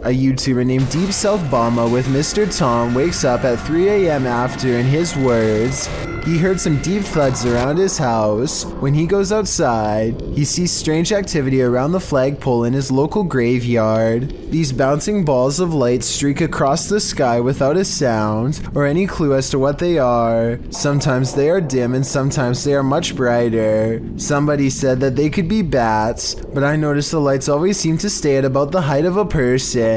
A YouTuber named Deep South Bama with Mr. Tom wakes up at 3 a.m. after, in his words, he heard some deep thuds around his house. When he goes outside, he sees strange activity around the flagpole in his local graveyard. These bouncing balls of light streak across the sky without a sound or any clue as to what they are. Sometimes they are dim and sometimes they are much brighter. Somebody said that they could be bats, but I noticed the lights always seem to stay at about the height of a person.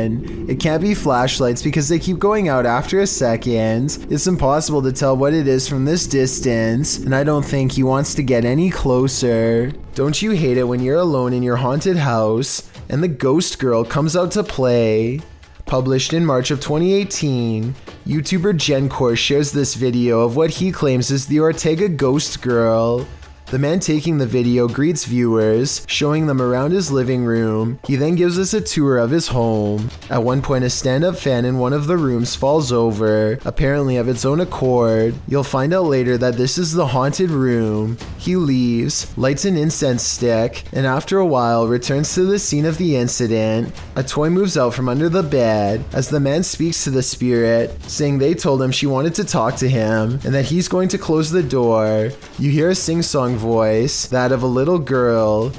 It can't be flashlights because they keep going out after a second. It's impossible to tell what it is from this distance, and I don't think he wants to get any closer. Don't you hate it when you're alone in your haunted house and the ghost girl comes out to play? Published in March of 2018, YouTuber Gencor shares this video of what he claims is the Ortega ghost girl. The man taking the video greets viewers, showing them around his living room. He then gives us a tour of his home. At one point, a stand-up fan in one of the rooms falls over, apparently of its own accord. You'll find out later that this is the haunted room. He leaves, lights an incense stick, and after a while returns to the scene of the incident. A toy moves out from under the bed as the man speaks to the spirit, saying they told him she wanted to talk to him and that he's going to close the door. You hear a sing-song voice, that of a little girl.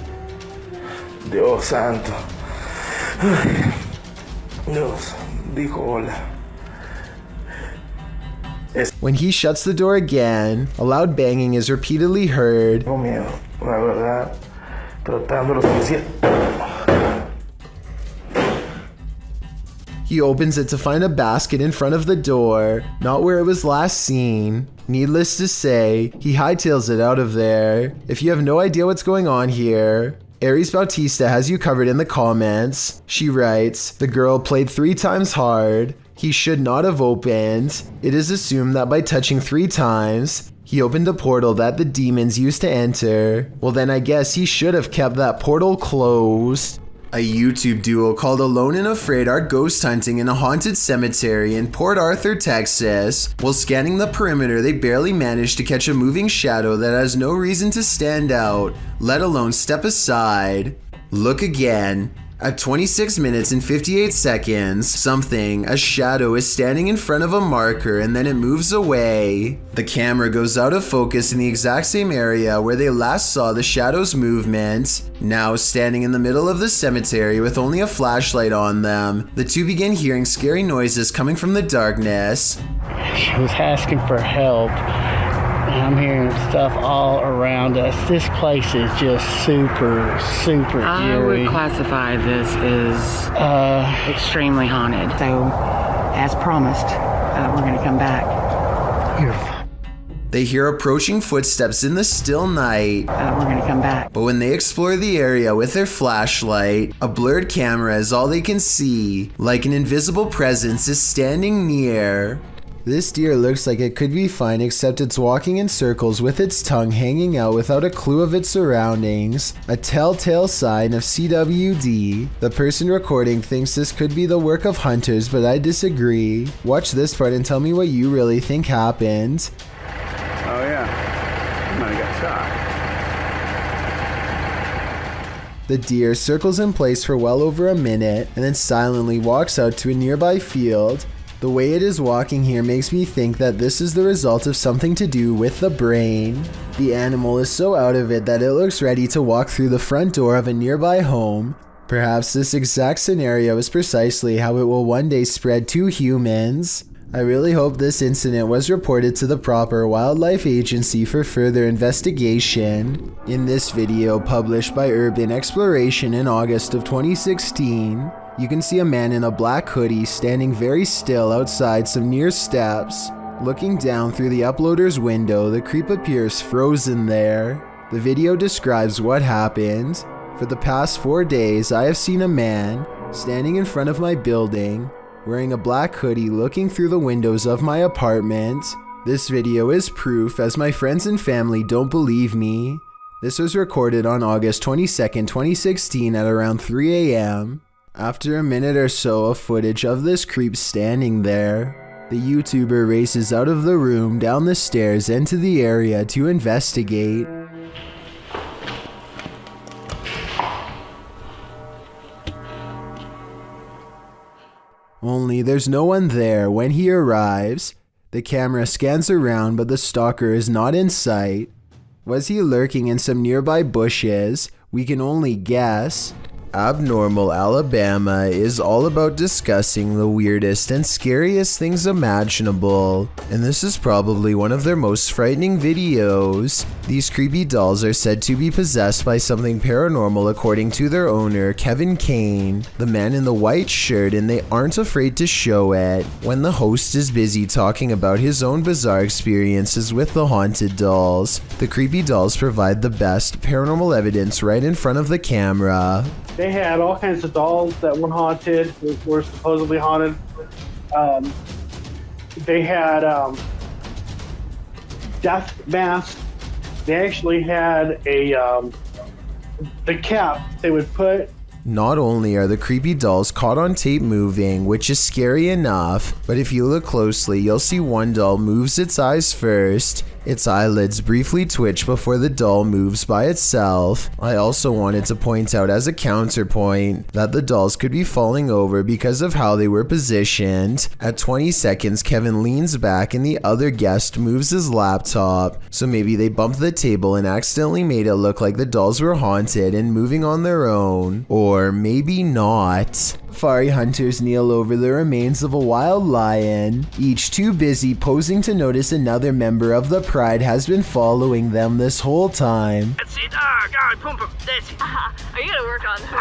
Dios santo. Dios, dijo hola. When he shuts the door again, a loud banging is repeatedly heard. Tengo miedo, la verdad. Tratando lo suficiente. He opens it to find a basket in front of the door, not where it was last seen. Needless to say, he hightails it out of there. If you have no idea what's going on here, Aries Bautista has you covered in the comments. She writes, the girl played 3 times hard. He should not have opened. It is assumed that by touching 3 times, he opened a portal that the demons used to enter. Well then I guess he should have kept that portal closed. A YouTube duo called Alone and Afraid are ghost hunting in a haunted cemetery in Port Arthur, Texas. While scanning the perimeter, they barely managed to catch a moving shadow that has no reason to stand out, let alone step aside. Look again. At 26 minutes and 58 seconds, a shadow is standing in front of a marker and then it moves away. The camera goes out of focus in the exact same area where they last saw the shadow's movement. Now standing in the middle of the cemetery with only a flashlight on them, the two begin hearing scary noises coming from the darkness. She was asking for help. I'm hearing stuff all around us. This place is just super eerie. I would classify this as extremely haunted. So, as promised, we're going to come back. They hear approaching footsteps in the still night. We're going to come back. But when they explore the area with their flashlight, a blurred camera is all they can see, like an invisible presence is standing near. This deer looks like it could be fine, except it's walking in circles with its tongue hanging out without a clue of its surroundings. A telltale sign of CWD. The person recording thinks this could be the work of hunters, but I disagree. Watch this part and tell me what you really think happened. Oh yeah, I might have got shot. The deer circles in place for well over a minute and then silently walks out to a nearby field. The way it is walking here makes me think that this is the result of something to do with the brain. The animal is so out of it that it looks ready to walk through the front door of a nearby home. Perhaps this exact scenario is precisely how it will one day spread to humans. I really hope this incident was reported to the proper wildlife agency for further investigation. In this video published by Urban Exploration in August of 2016, you can see a man in a black hoodie standing very still outside some near steps. Looking down through the uploader's window, the creep appears frozen there. The video describes what happened. For the past 4 days, I have seen a man standing in front of my building, wearing a black hoodie looking through the windows of my apartment. This video is proof, as my friends and family don't believe me. This was recorded on August 22nd, 2016 at around 3 a.m. After a minute or so of footage of this creep standing there, the YouTuber races out of the room, down the stairs, into the area to investigate. Only there's no one there when he arrives. The camera scans around, but the stalker is not in sight. Was he lurking in some nearby bushes? We can only guess. Abnormal Alabama is all about discussing the weirdest and scariest things imaginable, and this is probably one of their most frightening videos. These creepy dolls are said to be possessed by something paranormal according to their owner, Kevin Kane, the man in the white shirt, and they aren't afraid to show it. When the host is busy talking about his own bizarre experiences with the haunted dolls, the creepy dolls provide the best paranormal evidence right in front of the camera. They had all kinds of dolls that were haunted, were supposedly haunted. They had death masks. They actually had the cap they would put. Not only are the creepy dolls caught on tape moving, which is scary enough, but if you look closely, you'll see one doll moves its eyes first. Its eyelids briefly twitch before the doll moves by itself. I also wanted to point out as a counterpoint that the dolls could be falling over because of how they were positioned. At 20 seconds, Kevin leans back and the other guest moves his laptop. So maybe they bumped the table and accidentally made it look like the dolls were haunted and moving on their own. Or maybe not. Safari hunters kneel over the remains of a wild lion, each too busy posing to notice another member of the pride has been following them this whole time. That's it. Go, pump him. That's it. Are you gonna work on this?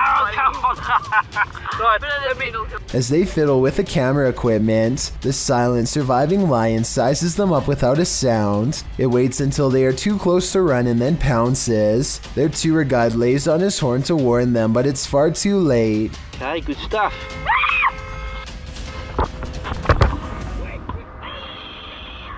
Right, As they fiddle with the camera equipment, the silent surviving lion sizes them up without a sound. It waits until they are too close to run and then pounces. Their tour guide lays on his horn to warn them, but it's far too late. Okay, good stuff.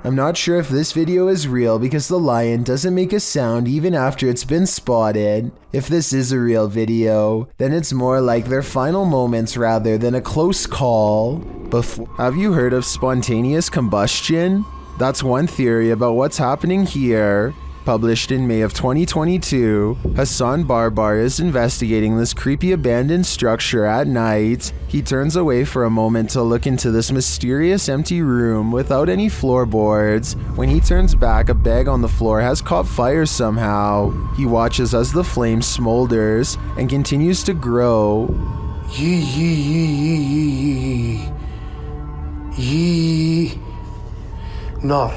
I'm not sure if this video is real because the lion doesn't make a sound even after it's been spotted. If this is a real video, then it's more like their final moments rather than a close call. Have you heard of spontaneous combustion? That's one theory about what's happening here. Published in May of 2022, Hassan Barbar is investigating this creepy abandoned structure at night. He turns away for a moment to look into this mysterious empty room without any floorboards. When he turns back, a bag on the floor has caught fire somehow. He watches as the flame smolders and continues to grow. نار.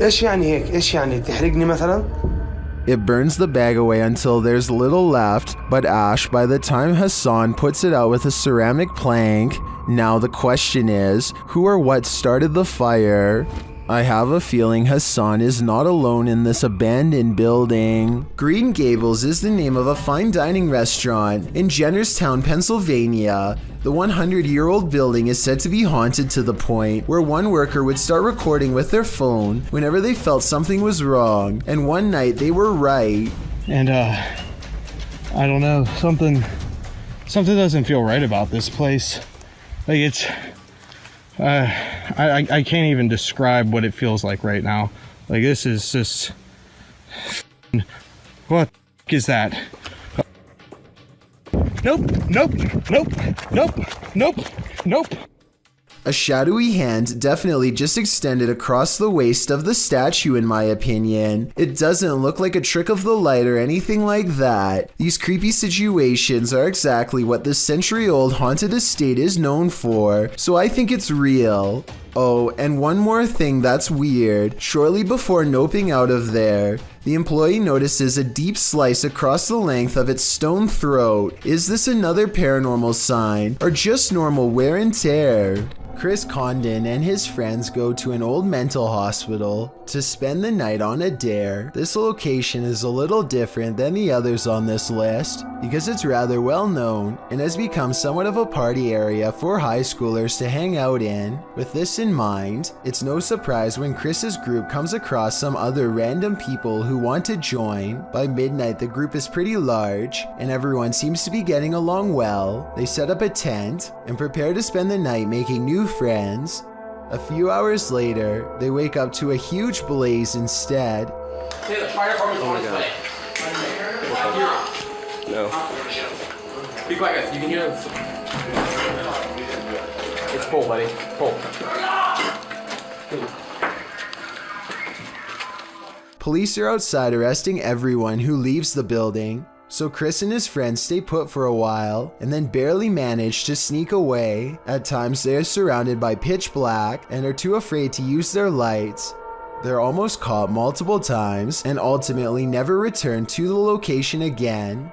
ايش يعني هيك؟ ايش يعني تحرقني مثلا؟ It burns the bag away until there's little left but ash by the time Hassan puts it out with a ceramic plank. Now the question is, who or what started the fire? I have a feeling Hassan is not alone in this abandoned building. Green Gables is the name of a fine dining restaurant in Jennerstown, Pennsylvania. The 100-year-old building is said to be haunted to the point where one worker would start recording with their phone whenever they felt something was wrong, and one night they were right. And I don't know, something doesn't feel right about this place. Like it's I can't even describe what it feels like right now. Like this is just what is that? Nope. A shadowy hand definitely just extended across the waist of the statue in my opinion. It doesn't look like a trick of the light or anything like that. These creepy situations are exactly what this century-old haunted estate is known for, so I think it's real. Oh, and one more thing that's weird. Shortly before noping out of there, the employee notices a deep slice across the length of its stone throat. Is this another paranormal sign, or just normal wear and tear? Chris Condon and his friends go to an old mental hospital to spend the night on a dare. This location is a little different than the others on this list because it's rather well known and has become somewhat of a party area for high schoolers to hang out in. With this in mind, it's no surprise when Chris's group comes across some other random people who want to join. By midnight, the group is pretty large and everyone seems to be getting along well. They set up a tent and prepare to spend the night making new friends. A few hours later, they wake up to a huge blaze instead. Hey, the fire department's on its way. No. Be quiet, guys. You can hear this. It's full, buddy. Full. Police are outside arresting everyone who leaves the building, so Chris and his friends stay put for a while and then barely manage to sneak away. At times they are surrounded by pitch black and are too afraid to use their lights. They're almost caught multiple times and ultimately never return to the location again.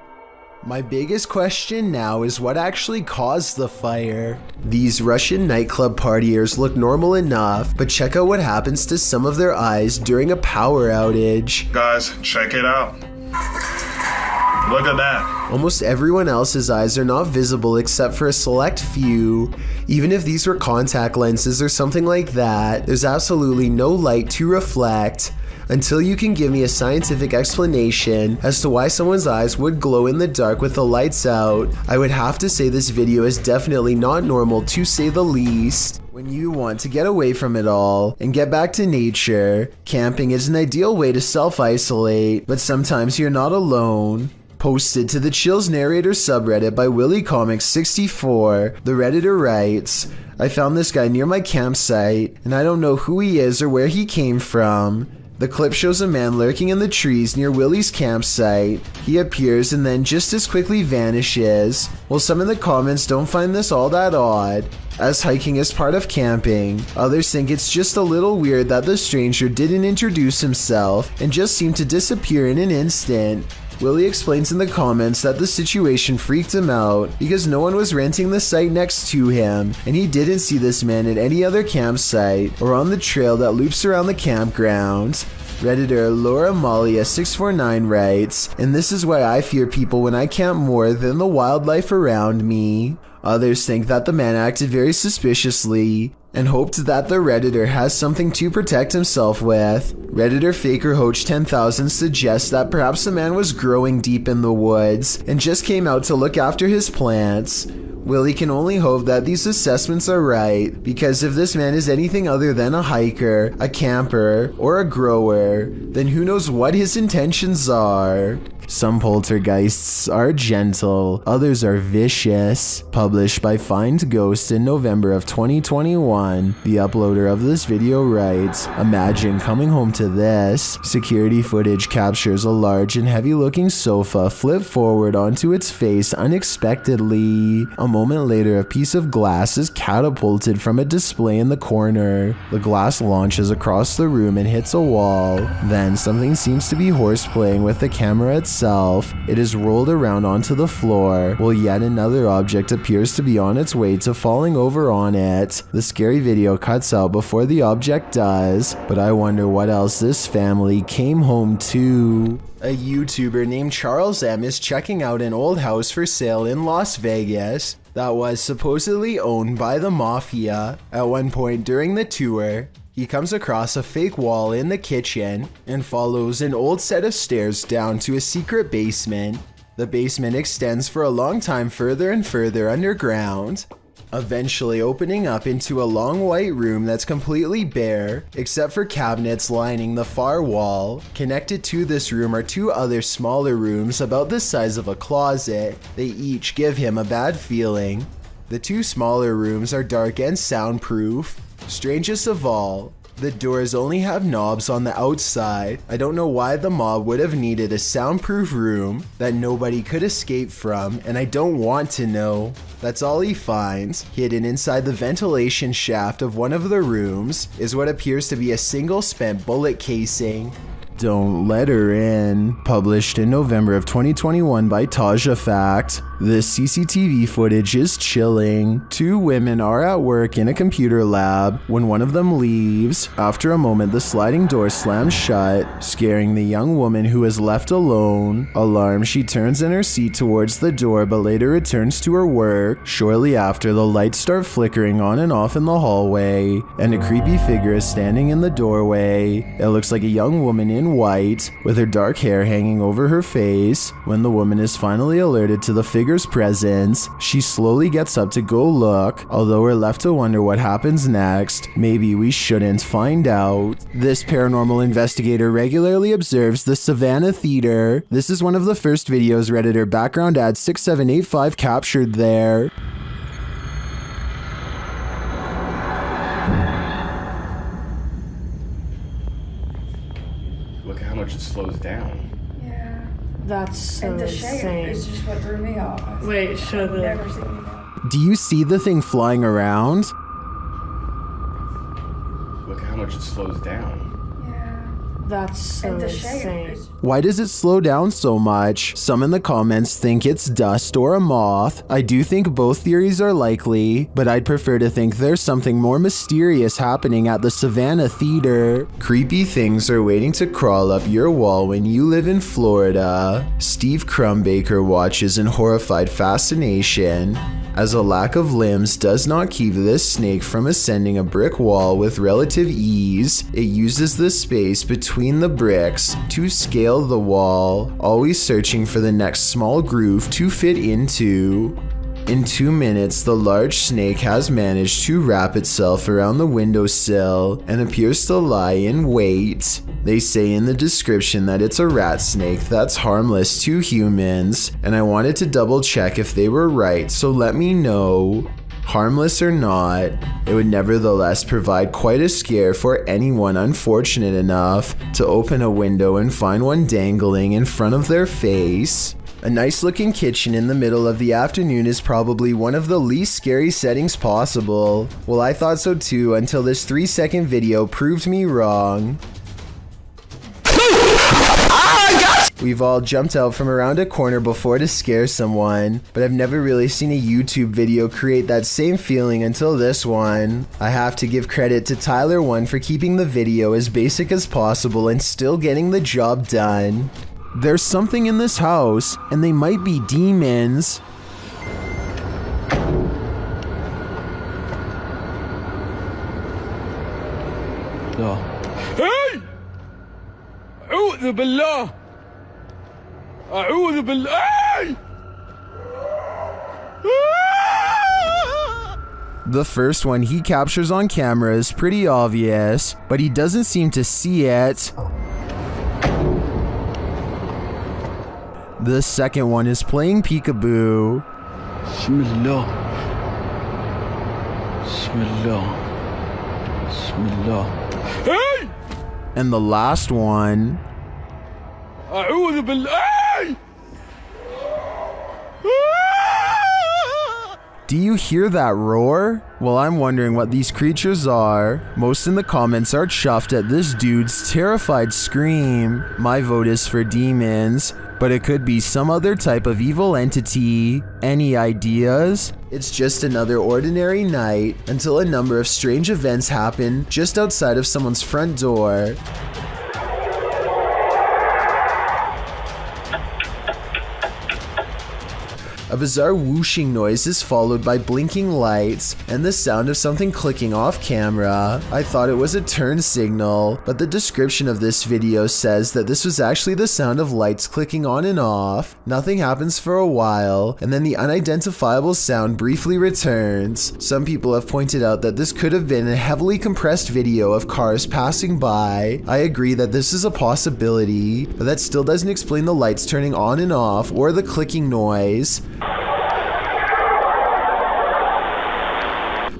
My biggest question now is what actually caused the fire. These Russian nightclub partiers look normal enough, but check out what happens to some of their eyes during a power outage. Guys, check it out. Look at that. Almost everyone else's eyes are not visible except for a select few. Even if these were contact lenses or something like that, there's absolutely no light to reflect. Until you can give me a scientific explanation as to why someone's eyes would glow in the dark with the lights out, I would have to say this video is definitely not normal, to say the least. When you want to get away from it all and get back to nature, camping is an ideal way to self-isolate, but sometimes you're not alone. Posted to the Chills Narrator subreddit by WillyComics64, the Redditor writes, I found this guy near my campsite, and I don't know who he is or where he came from. The clip shows a man lurking in the trees near Willie's campsite. He appears and then just as quickly vanishes. While some in the comments don't find this all that odd, as hiking is part of camping, others think it's just a little weird that the stranger didn't introduce himself and just seemed to disappear in an instant. Willie explains in the comments that the situation freaked him out because no one was renting the site next to him, and he didn't see this man at any other campsite or on the trail that loops around the campground. Redditor Laura Malia 649 writes, and this is why I fear people when I camp more than the wildlife around me. Others think that the man acted very suspiciously and hoped that the Redditor has something to protect himself with. Redditor Faker Hoach 10,000 suggests that perhaps the man was growing deep in the woods and just came out to look after his plants. Willie can only hope that these assessments are right, because if this man is anything other than a hiker, a camper, or a grower, then who knows what his intentions are. Some poltergeists are gentle, others are vicious. Published by Find Ghost in November of 2021, the uploader of this video writes, imagine coming home to this. Security footage captures a large and heavy looking sofa flip forward onto its face unexpectedly. A moment later, a piece of glass is catapulted from a display in the corner. The glass launches across the room and hits a wall. Then something seems to be horseplaying with the camera itself. It is rolled around onto the floor, while yet another object appears to be on its way to falling over on it. The scary video cuts out before the object does, but I wonder what else this family came home to. A YouTuber named Charles M is checking out an old house for sale in Las Vegas that was supposedly owned by the mafia. At one point during the tour, he comes across a fake wall in the kitchen and follows an old set of stairs down to a secret basement. The basement extends for a long time further and further underground, eventually opening up into a long white room that's completely bare, except for cabinets lining the far wall. Connected to this room are two other smaller rooms about the size of a closet. They each give him a bad feeling. The two smaller rooms are dark and soundproof. Strangest of all, the doors only have knobs on the outside. I don't know why the mob would have needed a soundproof room that nobody could escape from, and I don't want to know. That's all he finds. Hidden inside the ventilation shaft of one of the rooms is what appears to be a single spent bullet casing. Don't Let Her In, published in November of 2021 by Taja Fact. This CCTV footage is chilling. Two women are at work in a computer lab when one of them leaves. After a moment, the sliding door slams shut, scaring the young woman who is left alone. Alarmed, she turns in her seat towards the door but later returns to her work. Shortly after, the lights start flickering on and off in the hallway, and a creepy figure is standing in the doorway. It looks like a young woman in white, with her dark hair hanging over her face. When the woman is finally alerted to the figure figure's presence. She slowly gets up to go look, although we're left to wonder what happens next. Maybe we shouldn't find out. This paranormal investigator regularly observes the Savannah Theater. This is one of the first videos Redditor background ad 6785 captured there. Look at how much it slows down. Yeah. That's so and the shape insane. is just what threw me off. Wait, show the... Never seen that. Do you see the thing flying around? Look at how much it slows down. That's so And the insane. shape. Why does it slow down so much? Some in the comments think it's dust or a moth. I do think both theories are likely, but I'd prefer to think there's something more mysterious happening at the Savannah Theater. Creepy things are waiting to crawl up your wall when you live in Florida. Steve Crumbaker watches in horrified fascination as a lack of limbs does not keep this snake from ascending a brick wall with relative ease. It uses the space between the bricks to scale the wall, always searching for the next small groove to fit into. In 2 minutes, the large snake has managed to wrap itself around the windowsill and appears to lie in wait. They say in the description that it's a rat snake that's harmless to humans, and I wanted to double check if they were right, so let me know. Harmless or not, it would nevertheless provide quite a scare for anyone unfortunate enough to open a window and find one dangling in front of their face. A nice looking kitchen in the middle of the afternoon is probably one of the least scary settings possible. Well, I thought so too until this 3-second video proved me wrong. We've all jumped out from around a corner before to scare someone, but I've never really seen a YouTube video create that same feeling until this one. I have to give credit to Tyler1 for keeping the video as basic as possible and still getting the job done. There's something in this house, and they might be demons. Hey! أعوذ بالله! أعوذ بالله! The first one he captures on camera is pretty obvious, but he doesn't seem to see it. The second one is playing peekaboo. Bismillah. Bismillah. Bismillah. Hey! And the last one... أعوذ بالله! Do you hear that roar? Well, I'm wondering what these creatures are. Most in the comments are chuffed at this dude's terrified scream. My vote is for demons, but it could be some other type of evil entity. Any ideas? It's just another ordinary night until a number of strange events happen just outside of someone's front door. A bizarre whooshing noise is followed by blinking lights and the sound of something clicking off camera. I thought it was a turn signal, but the description of this video says that this was actually the sound of lights clicking on and off. Nothing happens for a while, and then the unidentifiable sound briefly returns. Some people have pointed out that this could have been a heavily compressed video of cars passing by. I agree that this is a possibility, but that still doesn't explain the lights turning on and off or the clicking noise.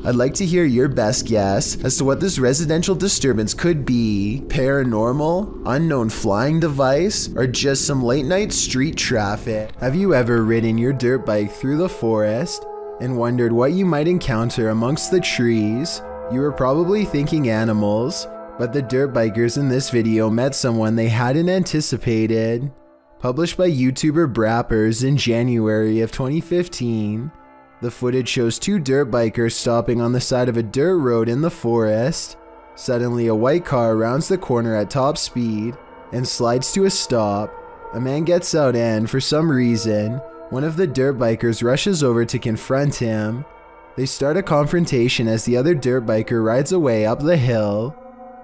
I'd like to hear your best guess as to what this residential disturbance could be. Paranormal, unknown flying device, or just some late night street traffic? Have you ever ridden your dirt bike through the forest and wondered what you might encounter amongst the trees? You were probably thinking animals, but the dirt bikers in this video met someone they hadn't anticipated. Published by YouTuber Brappers in January of 2015. The footage shows two dirt bikers stopping on the side of a dirt road in the forest. Suddenly, a white car rounds the corner at top speed and slides to a stop. A man gets out and, for some reason, one of the dirt bikers rushes over to confront him. They start a confrontation as the other dirt biker rides away up the hill.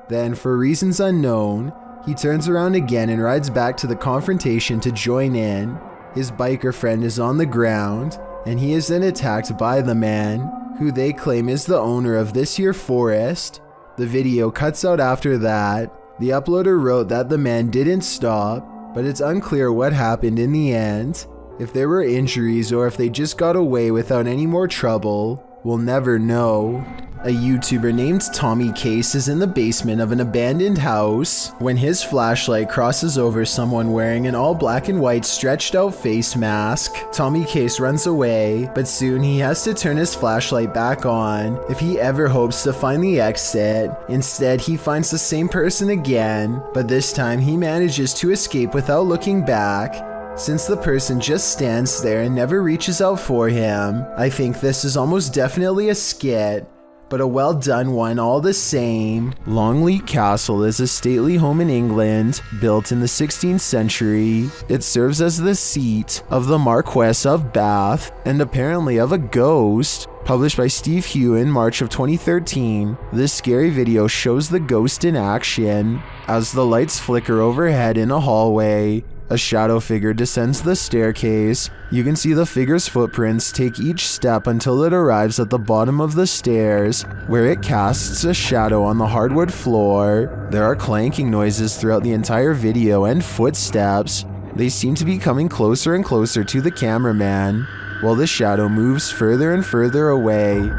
Then, for reasons unknown, he turns around again and rides back to the confrontation to join in. His biker friend is on the ground, and he is then attacked by the man, who they claim is the owner of this here forest. The video cuts out after that. The uploader wrote that the man didn't stop, but it's unclear what happened in the end. If there were injuries or if they just got away without any more trouble, we'll never know. A YouTuber named Tommy Case is in the basement of an abandoned house when his flashlight crosses over someone wearing an all black and white stretched out face mask. Tommy Case runs away, but soon he has to turn his flashlight back on if he ever hopes to find the exit. Instead, he finds the same person again, but this time he manages to escape without looking back. Since the person just stands there and never reaches out for him, I think this is almost definitely a skit, but a well done one all the same. Longleat Castle is a stately home in England, built in the 16th century. It serves as the seat of the Marquess of Bath, and apparently of a ghost. Published by Steve Hugh in March of 2013, this scary video shows the ghost in action. As the lights flicker overhead in a hallway, a shadow figure descends the staircase. You can see the figure's footprints take each step until it arrives at the bottom of the stairs, where it casts a shadow on the hardwood floor. There are clanking noises throughout the entire video and footsteps. They seem to be coming closer and closer to the cameraman, while the shadow moves further and further away.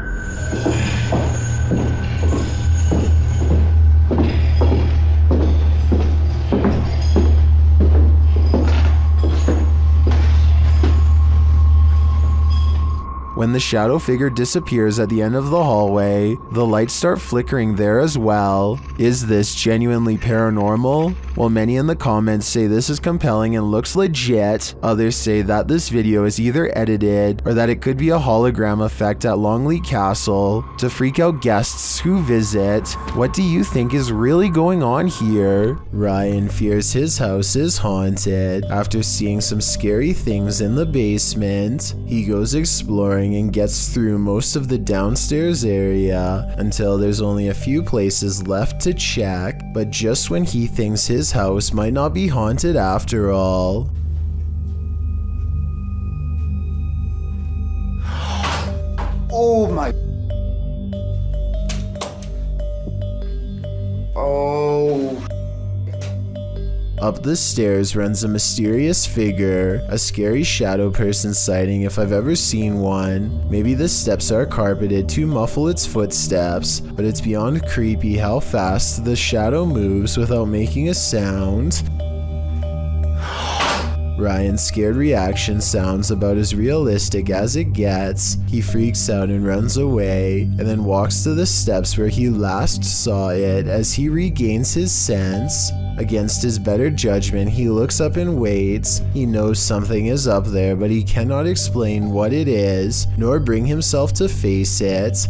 When the shadow figure disappears at the end of the hallway, the lights start flickering there as well. Is this genuinely paranormal? While many in the comments say this is compelling and looks legit, others say that this video is either edited or that it could be a hologram effect at Longleat Castle to freak out guests who visit. What do you think is really going on here? Ryan fears his house is haunted. After seeing some scary things in the basement, he goes exploring and gets through most of the downstairs area until there's only a few places left to check, but just when he thinks his house might not be haunted after all. Oh my. Oh. Up the stairs runs a mysterious figure, a scary shadow person sighting if I've ever seen one. Maybe the steps are carpeted to muffle its footsteps, but it's beyond creepy how fast the shadow moves without making a sound. Ryan's scared reaction sounds about as realistic as it gets. He freaks out and runs away, and then walks to the steps where he last saw it as he regains his sense. Against his better judgment, he looks up and waits. He knows something is up there, but he cannot explain what it is, nor bring himself to face it.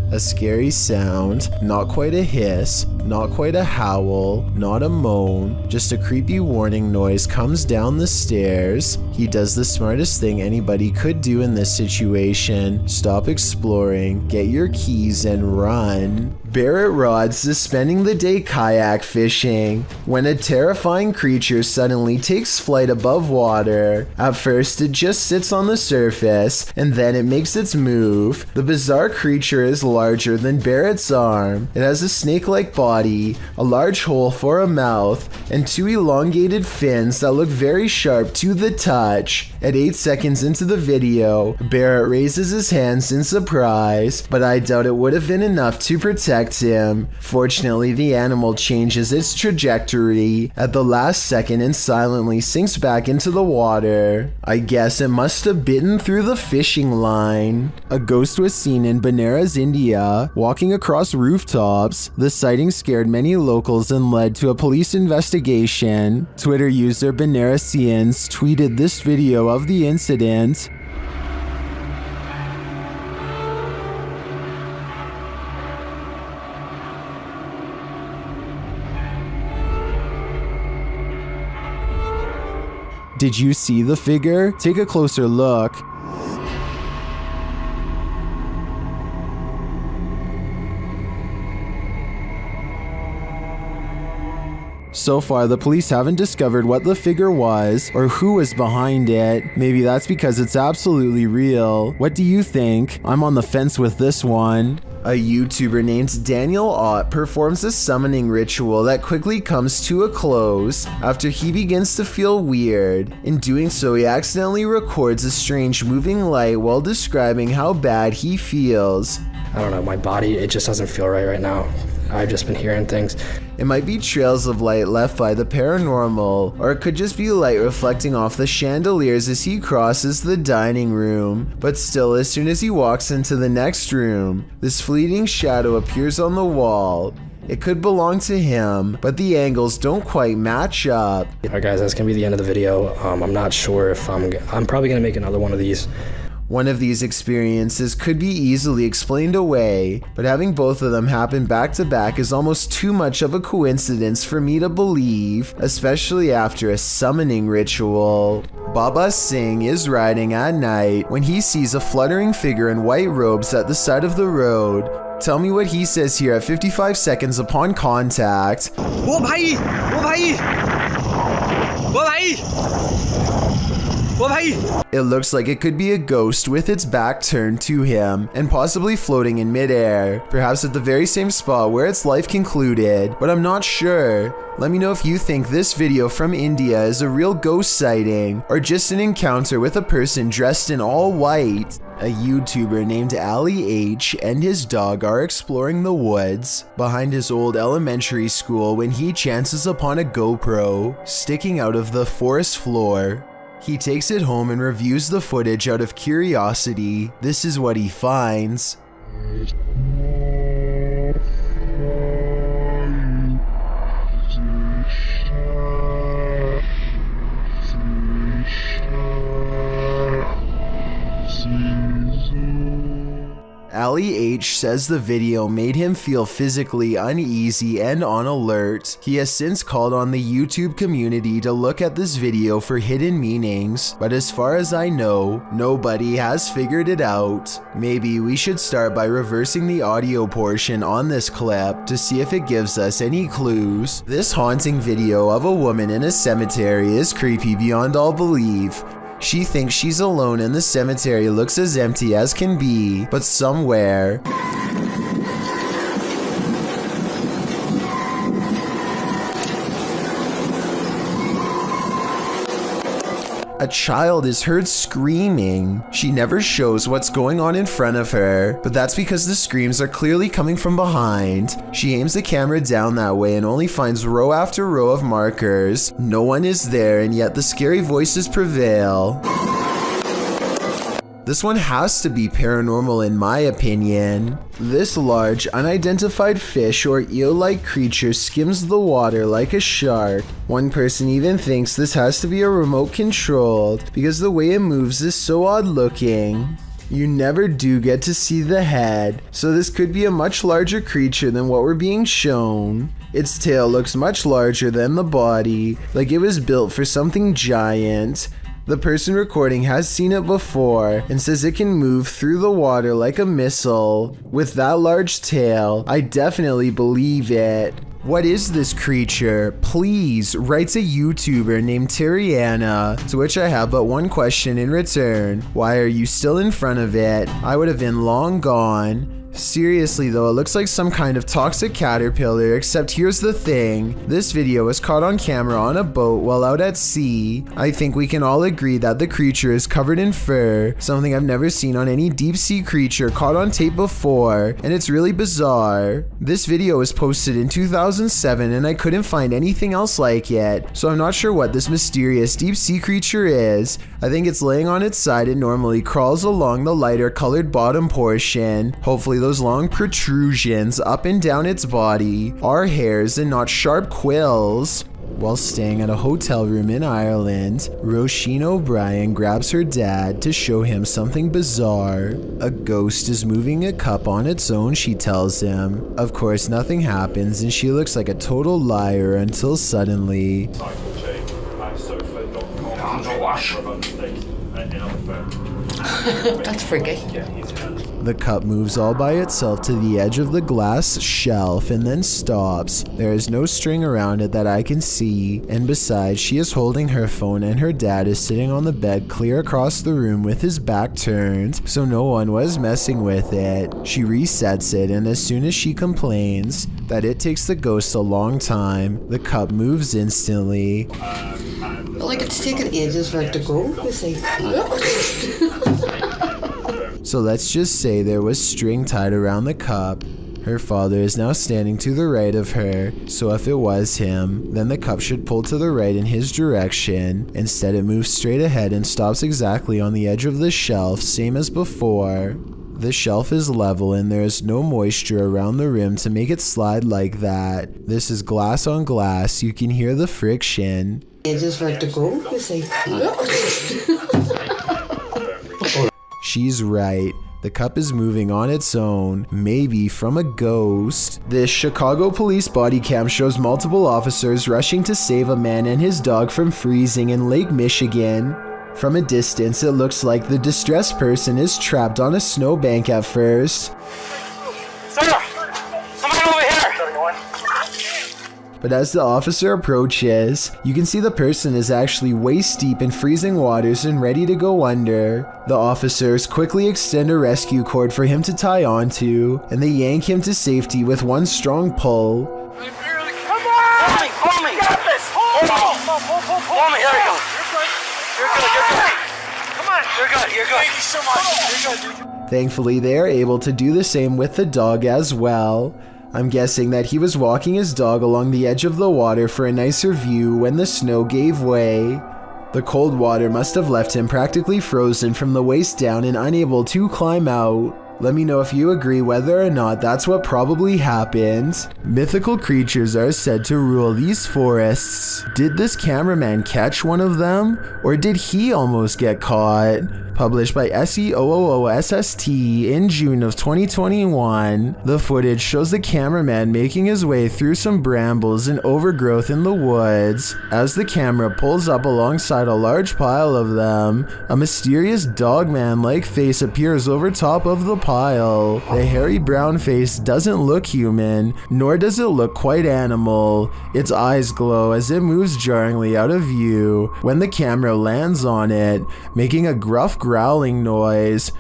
A scary sound, not quite a hiss, not quite a howl, not a moan, just a creepy warning noise comes down the stairs. He does the smartest thing anybody could do in this situation: stop exploring, get your keys and run. Barrett Rod's spending the day kayak fishing when a terrifying creature suddenly takes flight above water. At first it just sits on the surface, and then it makes its move. The bizarre creature is larger than Barrett's arm. It has a snake-like body, a large hole for a mouth, and two elongated fins that look very sharp to the touch. At 8 seconds into the video, Barrett raises his hands in surprise, but I doubt it would have been enough to protect him. Fortunately, the animal changes its trajectory at the last second and silently sinks back into the water. I guess it must have bitten through the fishing line. A ghost was seen in Benares, India, walking across rooftops. The sighting scared many locals and led to a police investigation. Twitter user Benaresians tweeted this video of the incident. Did you see the figure? Take a closer look. So far, the police haven't discovered what the figure was or who was behind it. Maybe that's because it's absolutely real. What do you think? I'm on the fence with this one. A YouTuber named Daniel Ott performs a summoning ritual that quickly comes to a close after he begins to feel weird. In doing so, he accidentally records a strange moving light while describing how bad he feels. I don't know, my body, it just doesn't feel right now. I've just been hearing things. It might be trails of light left by the paranormal, or it could just be light reflecting off the chandeliers as he crosses the dining room. But still, as soon as he walks into the next room, this fleeting shadow appears on the wall. It could belong to him, but the angles don't quite match up. Alright guys, that's gonna be the end of the video. I'm not sure if I'm probably gonna make another one of these. One of these experiences could be easily explained away, but having both of them happen back to back is almost too much of a coincidence for me to believe, especially after a summoning ritual. Baba Singh is riding at night when he sees a fluttering figure in white robes at the side of the road. Tell me what he says here at 55 seconds upon contact. वो भाई वो भाई वो भाई वो भाई. It looks like it could be a ghost with its back turned to him and possibly floating in midair, perhaps at the very same spot where its life concluded, but I'm not sure. Let me know if you think this video from India is a real ghost sighting or just an encounter with a person dressed in all white. A YouTuber named Ali H and his dog are exploring the woods behind his old elementary school when he chances upon a GoPro sticking out of the forest floor. He takes it home and reviews the footage out of curiosity. This is what he finds. Ali H says the video made him feel physically uneasy and on alert. He has since called on the YouTube community to look at this video for hidden meanings, but as far as I know, nobody has figured it out. Maybe we should start by reversing the audio portion on this clip to see if it gives us any clues. This haunting video of a woman in a cemetery is creepy beyond all belief. She thinks she's alone and the cemetery looks as empty as can be, but somewhere a child is heard screaming. She never shows what's going on in front of her, but that's because the screams are clearly coming from behind. She aims the camera down that way and only finds row after row of markers. No one is there, and yet the scary voices prevail. This one has to be paranormal in my opinion. This large, unidentified fish or eel-like creature skims the water like a shark. One person even thinks this has to be a remote controlled because the way it moves is so odd looking. You never do get to see the head, so this could be a much larger creature than what we're being shown. Its tail looks much larger than the body, like it was built for something giant. The person recording has seen it before and says it can move through the water like a missile. With that large tail, I definitely believe it. What is this creature? Please, writes a YouTuber named Terriana, to which I have but one question in return. Why are you still in front of it? I would have been long gone. Seriously though, it looks like some kind of toxic caterpillar, except here's the thing. This video was caught on camera on a boat while out at sea. I think we can all agree that the creature is covered in fur, something I've never seen on any deep sea creature caught on tape before, and it's really bizarre. This video was posted in 2007 and I couldn't find anything else like it, so I'm not sure what this mysterious deep sea creature is. I think it's laying on its side and normally crawls along the lighter colored bottom portion. Hopefully those long protrusions up and down its body are hairs and not sharp quills. While staying at a hotel room in Ireland, Roisin O'Brien grabs her dad to show him something bizarre. A ghost is moving a cup on its own, she tells him. Of course, nothing happens and she looks like a total liar until suddenly... That's freaky. The cup moves all by itself to the edge of the glass shelf and then stops. There is no string around it that I can see, and besides, she is holding her phone and her dad is sitting on the bed clear across the room with his back turned, so no one was messing with it. She resets it, and as soon as she complains that it takes the ghost a long time, the cup moves instantly. Like it's taken ages for it to go. So let's just say there was string tied around the cup. Her father is now standing to the right of her, so if it was him, then the cup should pull to the right in his direction. Instead, it moves straight ahead and stops exactly on the edge of the shelf, same as before. The shelf is level and there is no moisture around the rim to make it slide like that. This is glass on glass, you can hear the friction. Ages for it to go. She's right. The cup is moving on its own, maybe from a ghost. This Chicago police body cam shows multiple officers rushing to save a man and his dog from freezing in Lake Michigan. From a distance, it looks like the distressed person is trapped on a snowbank at first. Sir! Someone over here! But as the officer approaches, you can see the person is actually waist deep in freezing waters and ready to go under. The officers quickly extend a rescue cord for him to tie onto, and they yank him to safety with one strong pull. Come on! Hold me! Got this! Hold me! Here we go. You're good. Come on! You're good. Thank you so much. You're good. Thankfully, they are able to do the same with the dog as well. I'm guessing that he was walking his dog along the edge of the water for a nicer view when the snow gave way. The cold water must have left him practically frozen from the waist down and unable to climb out. Let me know if you agree whether or not that's what probably happened. Mythical creatures are said to rule these forests. Did this cameraman catch one of them? Or did he almost get caught? Published by SEOOOSST in June of 2021, the footage shows the cameraman making his way through some brambles and overgrowth in the woods. As the camera pulls up alongside a large pile of them, a mysterious dogman-like face appears over top of the pile. The hairy brown face doesn't look human, nor does it look quite animal. Its eyes glow as it moves jarringly out of view when the camera lands on it, making a gruff growling noise.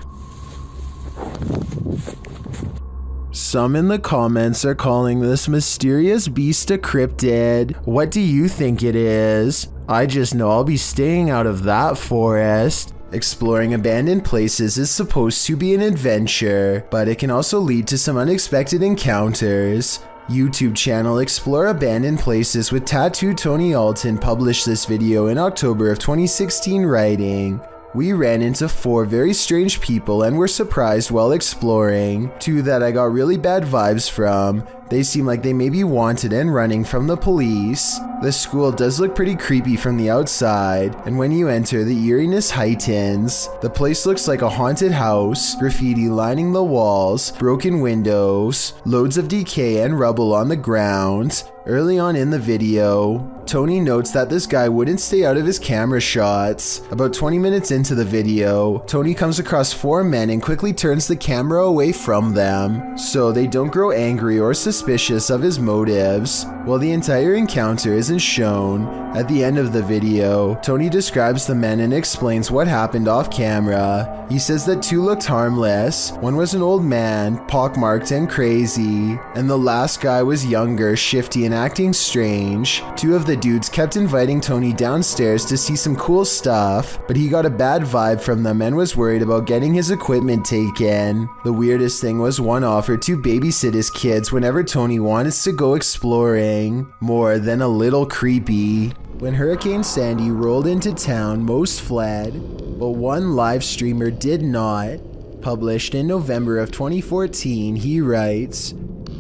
Some in the comments are calling this mysterious beast a cryptid. What do you think it is? I just know I'll be staying out of that forest. Exploring abandoned places is supposed to be an adventure, but it can also lead to some unexpected encounters. YouTube channel Explore Abandoned Places with Tattoo Tony Alton published this video in October of 2016 writing, "We ran into 4 very strange people and were surprised while exploring. 2 that I got really bad vibes from. They seem like they may be wanted and running from the police. The school does look pretty creepy from the outside, and when you enter, the eeriness heightens. The place looks like a haunted house, graffiti lining the walls, broken windows, loads of decay and rubble on the ground." Early on in the video, Tony notes that this guy wouldn't stay out of his camera shots. About 20 minutes into the video, Tony comes across 4 men and quickly turns the camera away from them, so they don't grow angry or suspicious of his motives. While the entire encounter isn't shown, at the end of the video, Tony describes the men and explains what happened off camera. He says that 2 looked harmless, one was an old man, pockmarked and crazy, and the last guy was younger, shifty and acting strange. 2 of the dudes kept inviting Tony downstairs to see some cool stuff, but he got a bad vibe from them and was worried about getting his equipment taken. The weirdest thing was one offered to babysit his kids whenever Tony wanted to go exploring. More than a little creepy. When Hurricane Sandy rolled into town, most fled, but one live streamer did not. Published in November of 2014, he writes,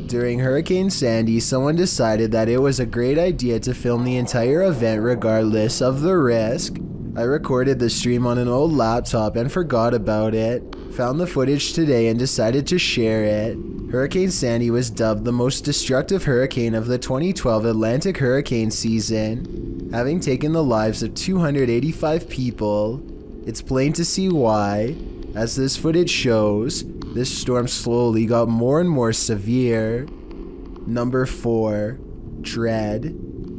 "During Hurricane Sandy, someone decided that it was a great idea to film the entire event regardless of the risk. I recorded the stream on an old laptop and forgot about it. Found the footage today and decided to share it." Hurricane Sandy was dubbed the most destructive hurricane of the 2012 Atlantic hurricane season, having taken the lives of 285 people. It's plain to see why. As this footage shows, This storm slowly got more and more severe. Number 4. Dread.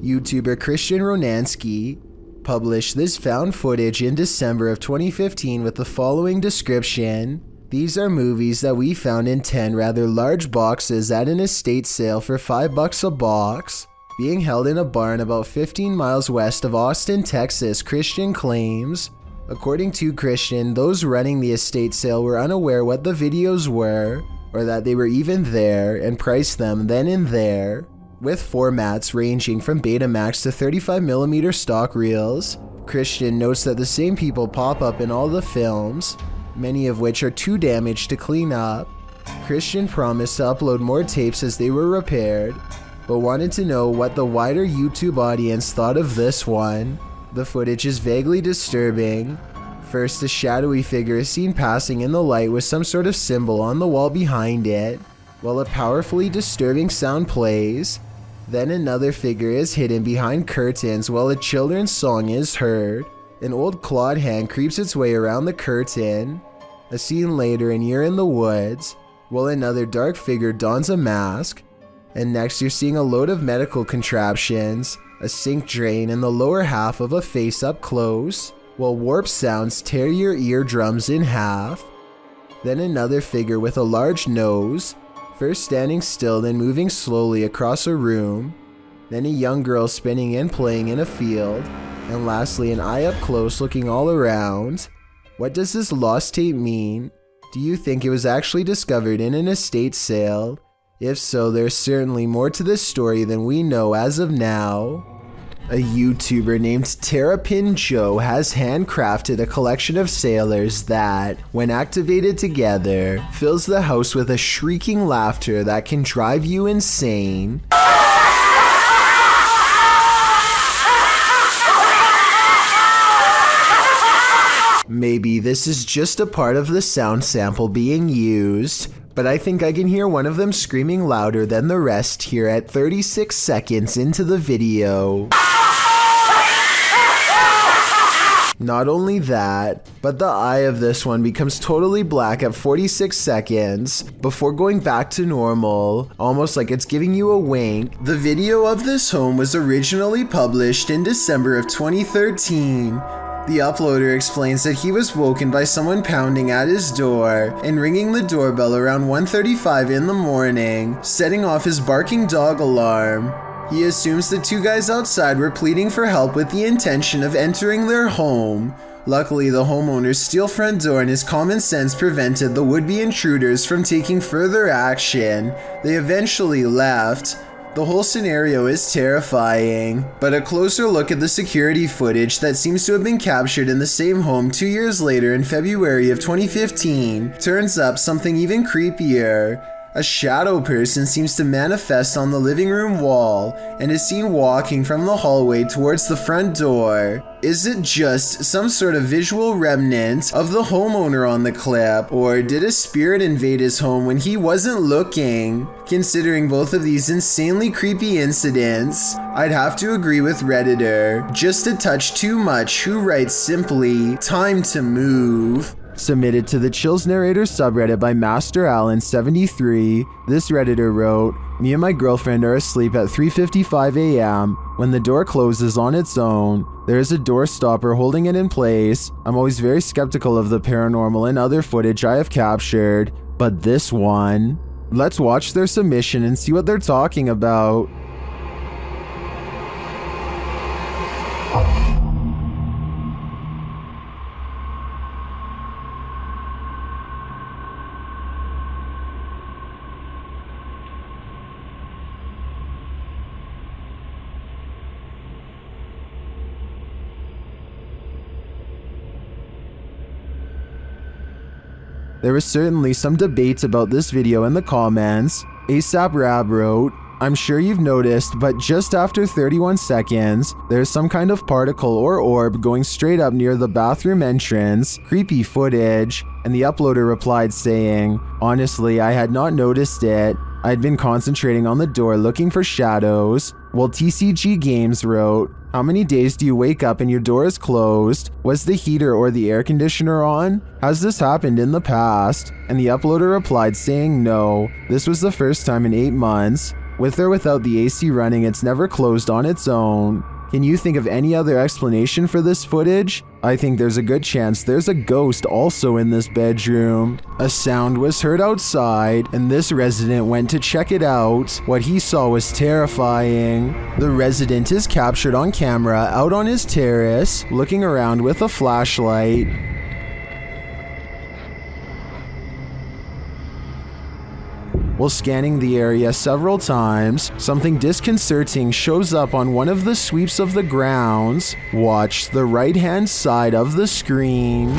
YouTuber Christian Ronansky published this found footage in December of 2015 with the following description. These are movies that we found in 10 rather large boxes at an estate sale for $5 a box, being held in a barn about 15 miles west of Austin, Texas, Christian claims. According to Christian, those running the estate sale were unaware what the videos were, or that they were even there, and priced them then and there, with formats ranging from Betamax to 35mm stock reels. Christian notes that the same people pop up in all the films, many of which are too damaged to clean up. Christian promised to upload more tapes as they were repaired, but wanted to know what the wider YouTube audience thought of this one. The footage is vaguely disturbing. First, a shadowy figure is seen passing in the light with some sort of symbol on the wall behind it, while a powerfully disturbing sound plays. Then another figure is hidden behind curtains while a children's song is heard. An old clawed hand creeps its way around the curtain. A scene later and you're in the woods, while another dark figure dons a mask. And next you're seeing a load of medical contraptions, a sink drain, and the lower half of a face up close, while warped sounds tear your eardrums in half. Then another figure with a large nose, first standing still then moving slowly across a room. Then a young girl spinning and playing in a field. And lastly, an eye up close looking all around. What does this lost tape mean? Do you think it was actually discovered in an estate sale? If so, there's certainly more to this story than we know as of now. A YouTuber named Terrapin Joe has handcrafted a collection of sailors that, when activated together, fills the house with a shrieking laughter that can drive you insane. Maybe this is just a part of the sound sample being used, but I think I can hear one of them screaming louder than the rest here at 36 seconds into the video. Not only that, but the eye of this one becomes totally black at 46 seconds before going back to normal, almost like it's giving you a wink. The video of this home was originally published in December of 2013. The uploader explains that he was woken by someone pounding at his door and ringing the doorbell around 1:35 in the morning, setting off his barking dog alarm. He assumes the two guys outside were pleading for help with the intention of entering their home. Luckily, the homeowner's steel front door and his common sense prevented the would-be intruders from taking further action. They eventually left. The whole scenario is terrifying, but a closer look at the security footage that seems to have been captured in the same home 2 years later in February of 2015 turns up something even creepier. A shadow person seems to manifest on the living room wall and is seen walking from the hallway towards the front door. Is it just some sort of visual remnant of the homeowner on the clip, or did a spirit invade his home when he wasn't looking? Considering both of these insanely creepy incidents, I'd have to agree with Redditor, just a touch too much, who writes simply, "Time to move." Submitted to the Chills Narrator subreddit by Master Allen73, this Redditor wrote, "Me and my girlfriend are asleep at 3:55 a.m. when the door closes on its own. There is a door stopper holding it in place. I'm always very skeptical of the paranormal and other footage I have captured, but this one." Let's watch their submission and see what they're talking about. There was certainly some debate about this video in the comments. ASAP Rab wrote, "I'm sure you've noticed, but just after 31 seconds, there's some kind of particle or orb going straight up near the bathroom entrance. Creepy footage." And the uploader replied saying, "Honestly, I had not noticed it. I'd been concentrating on the door looking for shadows. Well, TCG Games wrote, how many days do you wake up and your door is closed? Was the heater or the air conditioner on? Has this happened in the past? And the uploader replied saying no, this was the first time in 8 months. With or without the AC running, it's never closed on its own. Can you think of any other explanation for this footage? I think there's a good chance there's a ghost also in this bedroom. A sound was heard outside, and this resident went to check it out. What he saw was terrifying. The resident is captured on camera out on his terrace, looking around with a flashlight. While scanning the area several times, something disconcerting shows up on one of the sweeps of the grounds. Watch the right-hand side of the screen.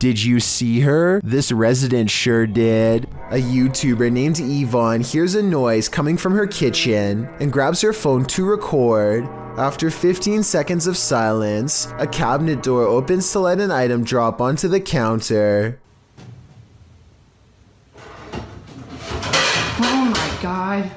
Did you see her? This resident sure did. A YouTuber named Yvonne hears a noise coming from her kitchen and grabs her phone to record. After 15 seconds of silence, a cabinet door opens to let an item drop onto the counter. Oh my god.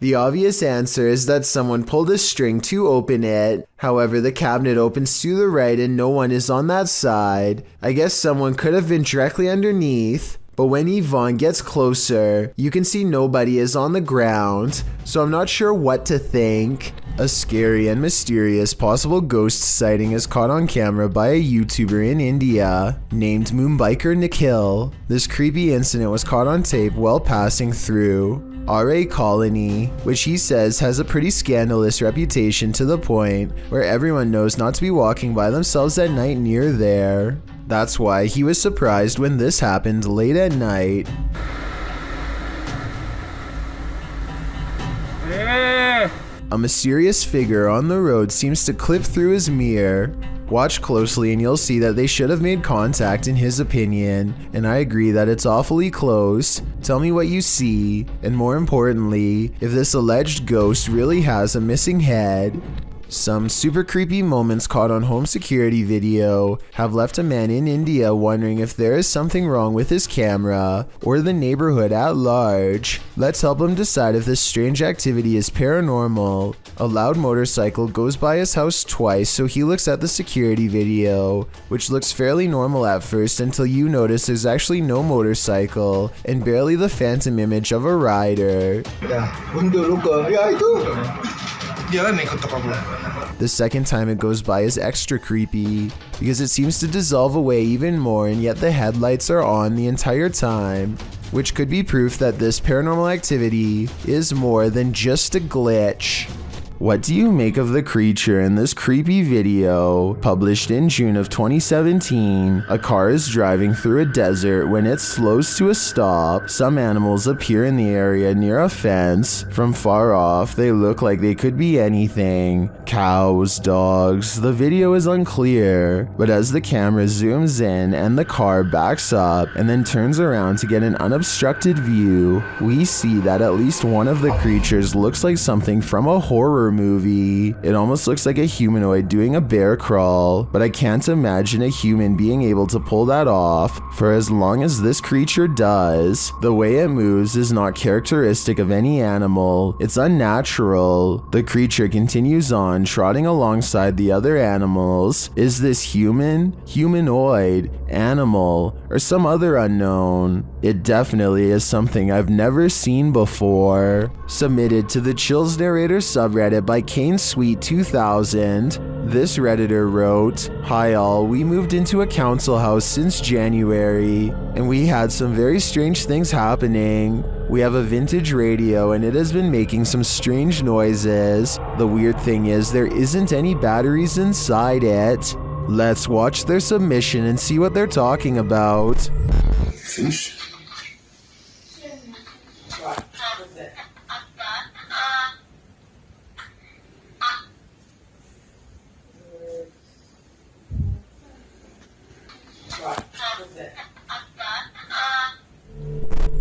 The obvious answer is that someone pulled a string to open it. However, the cabinet opens to the right and no one is on that side. I guess someone could have been directly underneath. But when Yvonne gets closer, you can see nobody is on the ground, so I'm not sure what to think. A scary and mysterious possible ghost sighting is caught on camera by a YouTuber in India named Moonbiker Nikhil. This creepy incident was caught on tape while passing through RA Colony, which he says has a pretty scandalous reputation to the point where everyone knows not to be walking by themselves at night near there. That's why he was surprised when this happened late at night. A mysterious figure on the road seems to clip through his mirror. Watch closely and you'll see that they should have made contact in his opinion, and I agree that it's awfully close. Tell me what you see, and more importantly, if this alleged ghost really has a missing head. Some super creepy moments caught on home security video have left a man in India wondering if there is something wrong with his camera or the neighborhood at large. Let's help him decide if this strange activity is paranormal. A loud motorcycle goes by his house twice, so he looks at the security video, which looks fairly normal at first until you notice there's actually no motorcycle and barely the phantom image of a rider. The second time it goes by is extra creepy because it seems to dissolve away even more, and yet the headlights are on the entire time, which could be proof that this paranormal activity is more than just a glitch. What do you make of the creature in this creepy video? Published in June of 2017, a car is driving through a desert when it slows to a stop. Some animals appear in the area near a fence. From far off, they look like they could be anything. Cows, dogs, the video is unclear. But as the camera zooms in and the car backs up and then turns around to get an unobstructed view, we see that at least one of the creatures looks like something from a horror movie. It almost looks like a humanoid doing a bear crawl, but I can't imagine a human being able to pull that off for as long as this creature does. The way it moves is not characteristic of any animal. It's unnatural. The creature continues on, trotting alongside the other animals. Is this human, humanoid, animal, or some other unknown? It definitely is something I've never seen before. Submitted to the Chills Narrator subreddit by Kane Sweet 2000. This redditor wrote, "Hi all, we moved into a council house since January, and we had some very strange things happening. We have a vintage radio and it has been making some strange noises. The weird thing is there isn't any batteries inside it." Let's watch their submission and see what they're talking about. Fish?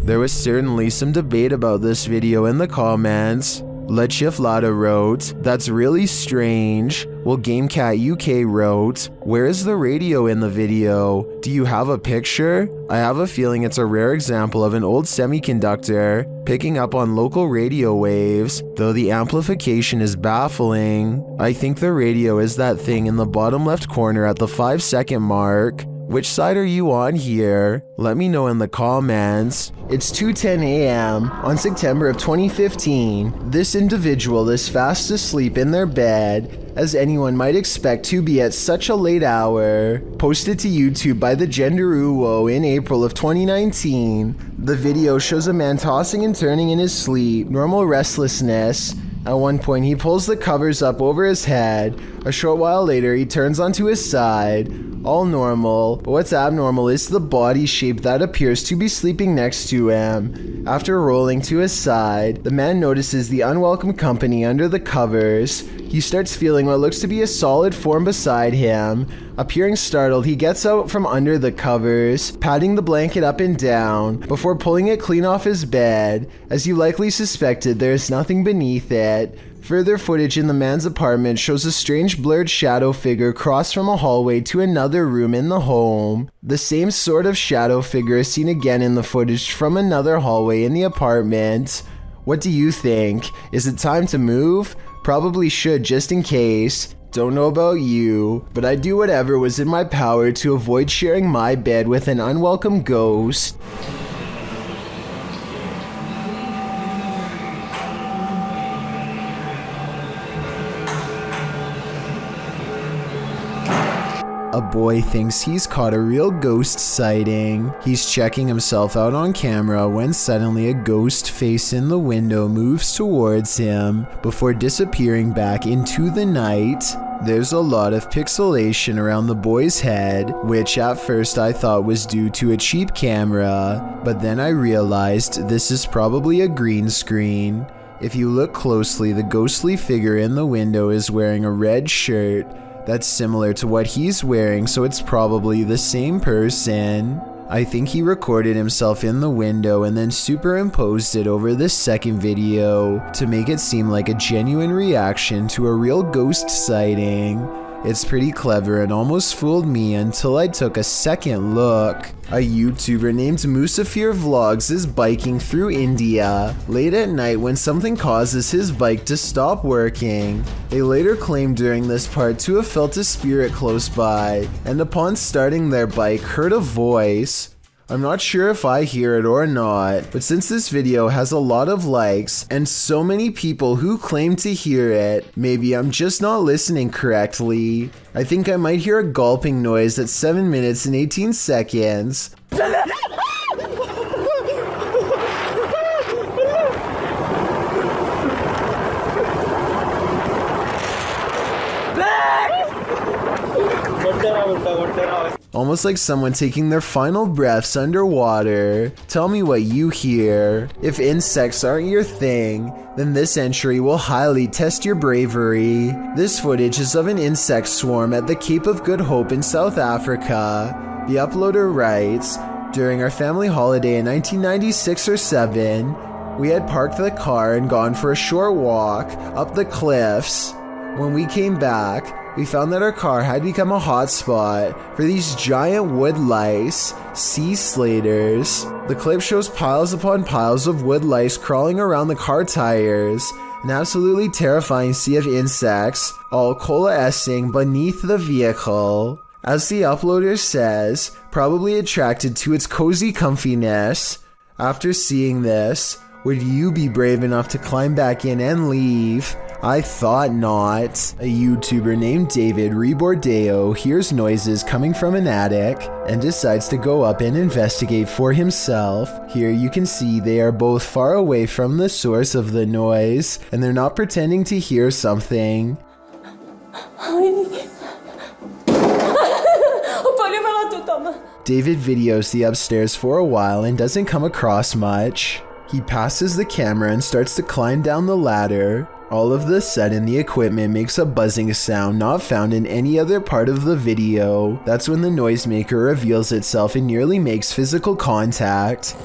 There was certainly some debate about this video in the comments. Lechiflada wrote, "That's really strange." While GameCat UK wrote, "Where is the radio in the video? Do you have a picture? I have a feeling it's a rare example of an old semiconductor picking up on local radio waves, though the amplification is baffling. I think the radio is that thing in the bottom left corner at the 5-second mark. Which side are you on here? Let me know in the comments." It's 2:10 a.m. on September of 2015. This individual is fast asleep in their bed, as anyone might expect to be at such a late hour. Posted to YouTube by the Genderuwo in April of 2019. The video shows a man tossing and turning in his sleep, normal restlessness. At one point, he pulls the covers up over his head. A short while later, he turns onto his side. All normal, but what's abnormal is the body shape that appears to be sleeping next to him. After rolling to his side, the man notices the unwelcome company under the covers. He starts feeling what looks to be a solid form beside him. Appearing startled, he gets out from under the covers, patting the blanket up and down, before pulling it clean off his bed. As you likely suspected, there is nothing beneath it. Further footage in the man's apartment shows a strange blurred shadow figure cross from a hallway to another room in the home. The same sort of shadow figure is seen again in the footage from another hallway in the apartment. What do you think? Is it time to move? Probably should, just in case. Don't know about you, but I'd do whatever was in my power to avoid sharing my bed with an unwelcome ghost. A boy thinks he's caught a real ghost sighting. He's checking himself out on camera when suddenly a ghost face in the window moves towards him before disappearing back into the night. There's a lot of pixelation around the boy's head, which at first I thought was due to a cheap camera, but then I realized this is probably a green screen. If you look closely, the ghostly figure in the window is wearing a red shirt that's similar to what he's wearing, so it's probably the same person. I think he recorded himself in the window and then superimposed it over this second video to make it seem like a genuine reaction to a real ghost sighting. It's pretty clever and almost fooled me until I took a second look. A YouTuber named Musafir Vlogs is biking through India late at night when something causes his bike to stop working. They later claimed during this part to have felt a spirit close by, and upon starting their bike heard a voice. I'm not sure if I hear it or not, but since this video has a lot of likes and so many people who claim to hear it, maybe I'm just not listening correctly. I think I might hear a gulping noise at 7 minutes and 18 seconds. Almost like someone taking their final breaths underwater. Tell me what you hear. If insects aren't your thing, then this entry will highly test your bravery. This footage is of an insect swarm at the Cape of Good Hope in South Africa. The uploader writes, "During our family holiday in 1996 or 7, we had parked the car and gone for a short walk up the cliffs. When we came back, we found that our car had become a hotspot for these giant wood lice, sea slaters. The clip shows piles upon piles of wood lice crawling around the car tires, an absolutely terrifying sea of insects, all coalescing beneath the vehicle." As the uploader says, probably attracted to its cozy comfiness. After seeing this, would you be brave enough to climb back in and leave? I thought not. A YouTuber named David Rebordeo hears noises coming from an attic and decides to go up and investigate for himself. Here you can see they are both far away from the source of the noise, and they're not pretending to hear something. David videos the upstairs for a while and doesn't come across much. He passes the camera and starts to climb down the ladder. All of the sudden, the equipment makes a buzzing sound not found in any other part of the video. That's when the noisemaker reveals itself and nearly makes physical contact.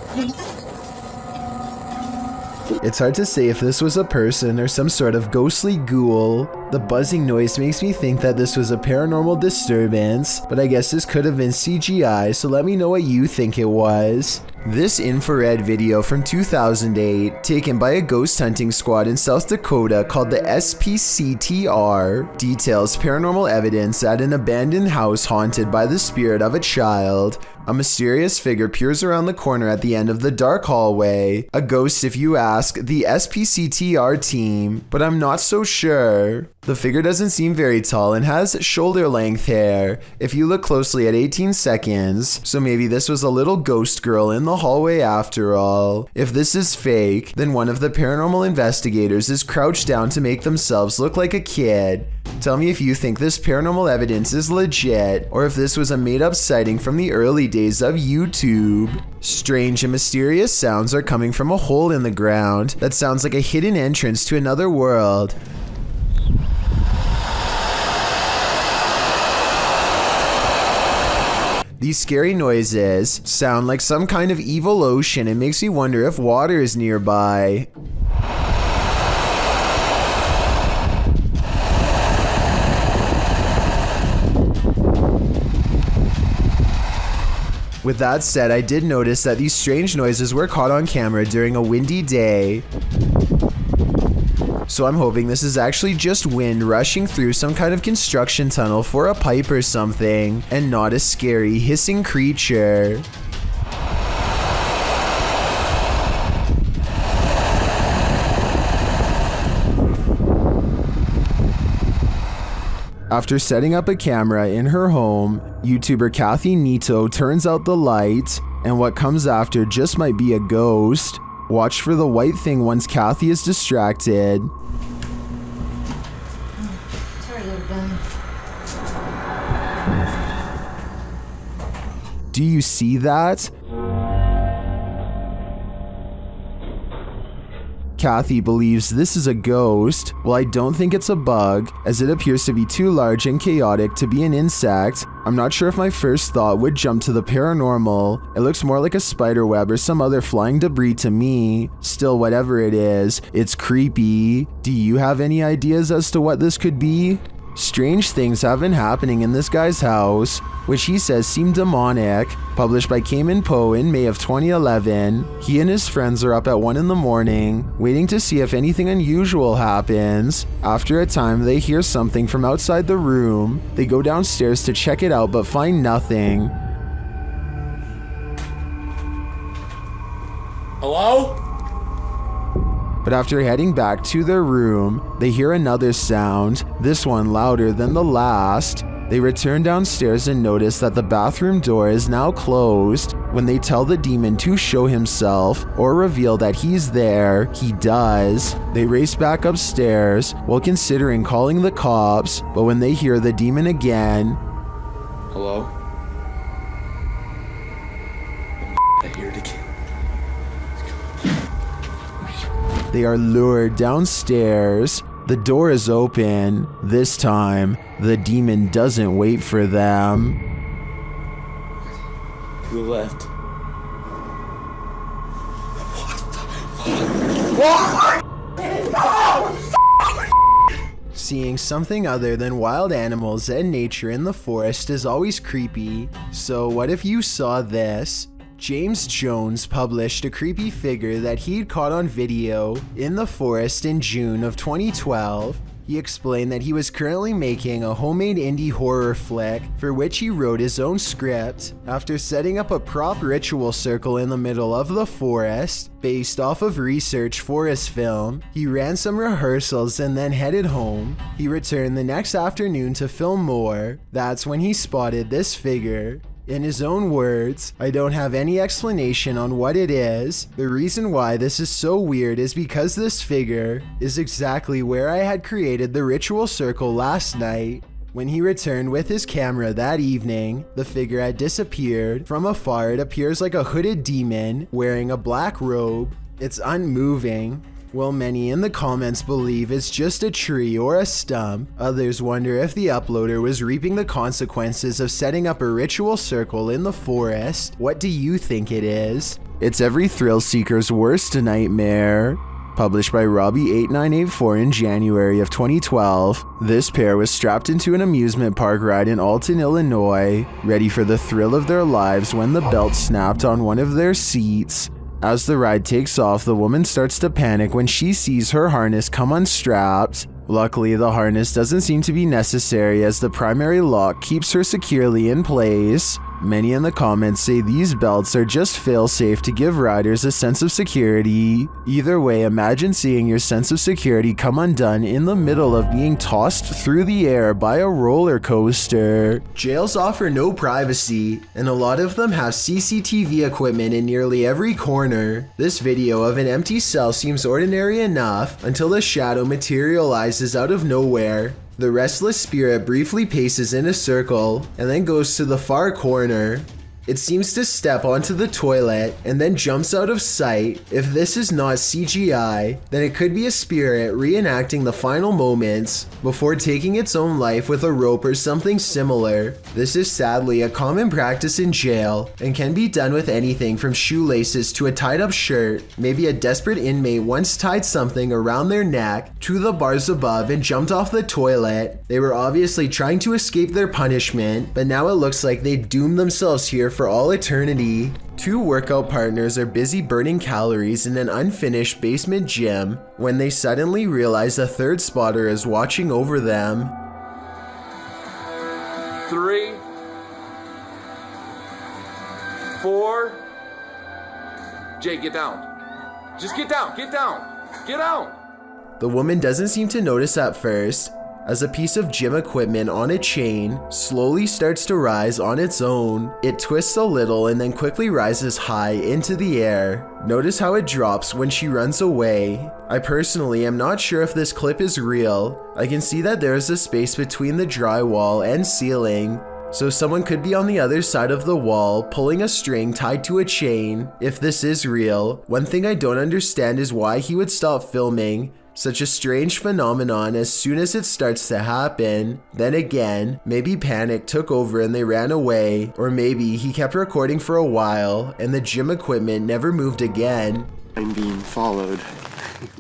It's hard to say if this was a person or some sort of ghostly ghoul. The buzzing noise makes me think that this was a paranormal disturbance, but I guess this could have been CGI, so let me know what you think it was. This infrared video from 2008, taken by a ghost hunting squad in South Dakota called the SPCTR, details paranormal evidence at an abandoned house haunted by the spirit of a child. A mysterious figure peers around the corner at the end of the dark hallway. A ghost if you ask the SPCTR team, but I'm not so sure. The figure doesn't seem very tall and has shoulder-length hair if you look closely at 18 seconds, so maybe this was a little ghost girl in the hallway after all. If this is fake, then one of the paranormal investigators is crouched down to make themselves look like a kid. Tell me if you think this paranormal evidence is legit, or if this was a made-up sighting from the early days of YouTube. Strange and mysterious sounds are coming from a hole in the ground that sounds like a hidden entrance to another world. These scary noises sound like some kind of evil ocean and makes me wonder if water is nearby. With that said, I did notice that these strange noises were caught on camera during a windy day. So I'm hoping this is actually just wind rushing through some kind of construction tunnel for a pipe or something, and not a scary hissing creature. After setting up a camera in her home, YouTuber Kathy Nito turns out the light, and what comes after just might be a ghost. Watch for the white thing once Kathy is distracted. Sorry, little Ben. Do you see that? Kathy believes this is a ghost. Well, I don't think it's a bug, as it appears to be too large and chaotic to be an insect. I'm not sure if my first thought would jump to the paranormal. It looks more like a spider web or some other flying debris to me. Still, whatever it is, it's creepy. Do you have any ideas as to what this could be? Strange things have been happening in this guy's house, which he says seem demonic. Published by Cayman Poe in May of 2011, he and his friends are up at 1 in the morning, waiting to see if anything unusual happens. After a time, they hear something from outside the room. They go downstairs to check it out but find nothing. Hello? But after heading back to their room, they hear another sound, this one louder than the last. They return downstairs and notice that the bathroom door is now closed. When they tell the demon to show himself or reveal that he's there, he does. They race back upstairs while considering calling the cops, but when they hear the demon again, Hello? I hear it again. they are lured downstairs. The door is open. This time, the demon doesn't wait for them. To the left. Seeing something other than wild animals and nature in the forest is always creepy. So what if you saw this? James Jones published a creepy figure that he'd caught on video in the forest in June of 2012. He explained that he was currently making a homemade indie horror flick for which he wrote his own script. After setting up a prop ritual circle in the middle of the forest, based off of research for his film, he ran some rehearsals and then headed home. He returned the next afternoon to film more. That's when he spotted this figure. In his own words, I don't have any explanation on what it is. The reason why this is so weird is because this figure is exactly where I had created the ritual circle last night. When he returned with his camera that evening, the figure had disappeared. From afar, it appears like a hooded demon wearing a black robe. It's unmoving. While many in the comments believe it's just a tree or a stump, others wonder if the uploader was reaping the consequences of setting up a ritual circle in the forest. What do you think it is? It's every thrill seeker's worst nightmare. Published by Robbie8984 in January of 2012, this pair was strapped into an amusement park ride in Alton, Illinois, ready for the thrill of their lives when the belt snapped on one of their seats. As the ride takes off, the woman starts to panic when she sees her harness come unstrapped. Luckily, the harness doesn't seem to be necessary as the primary lock keeps her securely in place. Many in the comments say these belts are just fail-safe to give riders a sense of security. Either way, imagine seeing your sense of security come undone in the middle of being tossed through the air by a roller coaster. Jails offer no privacy, and a lot of them have CCTV equipment in nearly every corner. This video of an empty cell seems ordinary enough until a shadow materializes out of nowhere. The restless spirit briefly paces in a circle and then goes to the far corner. It seems to step onto the toilet and then jumps out of sight. If this is not CGI, then it could be a spirit reenacting the final moments before taking its own life with a rope or something similar. This is sadly a common practice in jail and can be done with anything from shoelaces to a tied up shirt. Maybe a desperate inmate once tied something around their neck to the bars above and jumped off the toilet. They were obviously trying to escape their punishment, but now it looks like they doomed themselves here for all eternity. Two workout partners are busy burning calories in an unfinished basement gym when they suddenly realize a third spotter is watching over them. 3, 4. Jay, get down. Just get down, get down, get out. The woman doesn't seem to notice at first, as a piece of gym equipment on a chain slowly starts to rise on its own. It twists a little and then quickly rises high into the air. Notice how it drops when she runs away. I personally am not sure if this clip is real. I can see that there is a space between the drywall and ceiling, so someone could be on the other side of the wall pulling a string tied to a chain. If this is real, one thing I don't understand is why he would stop filming such a strange phenomenon as soon as it starts to happen. Then again, maybe panic took over and they ran away, or maybe he kept recording for a while and the gym equipment never moved again. I'm being followed.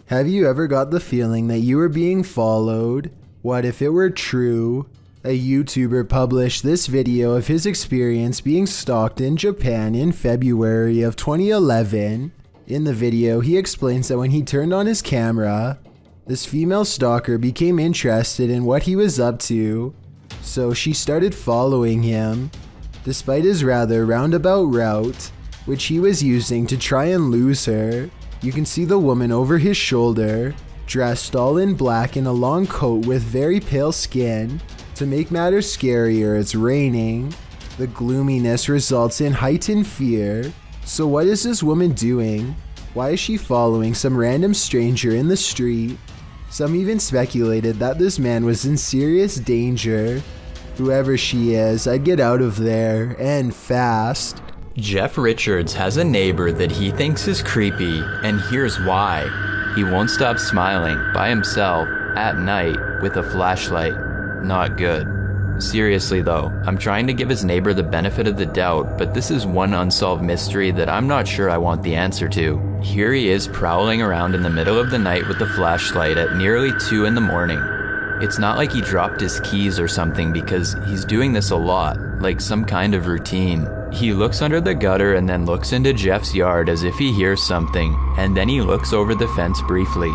Have you ever got the feeling that you were being followed? What if it were true? A YouTuber published this video of his experience being stalked in Japan in February of 2011. In the video, he explains that when he turned on his camera, this female stalker became interested in what he was up to, so she started following him. Despite his rather roundabout route, which he was using to try and lose her, you can see the woman over his shoulder, dressed all in black in a long coat with very pale skin. To make matters scarier, it's raining. The gloominess results in heightened fear. So what is this woman doing? Why is she following some random stranger in the street? Some even speculated that this man was in serious danger. Whoever she is, I'd get out of there, and fast. Jeff Richards has a neighbor that he thinks is creepy, and here's why. He won't stop smiling by himself at night with a flashlight. Not good. Seriously though, I'm trying to give his neighbor the benefit of the doubt, but this is one unsolved mystery that I'm not sure I want the answer to. Here he is prowling around in the middle of the night with the flashlight at nearly 2 in the morning. It's not like he dropped his keys or something, because he's doing this a lot, like some kind of routine. He looks under the gutter and then looks into Jeff's yard as if he hears something, and then he looks over the fence briefly.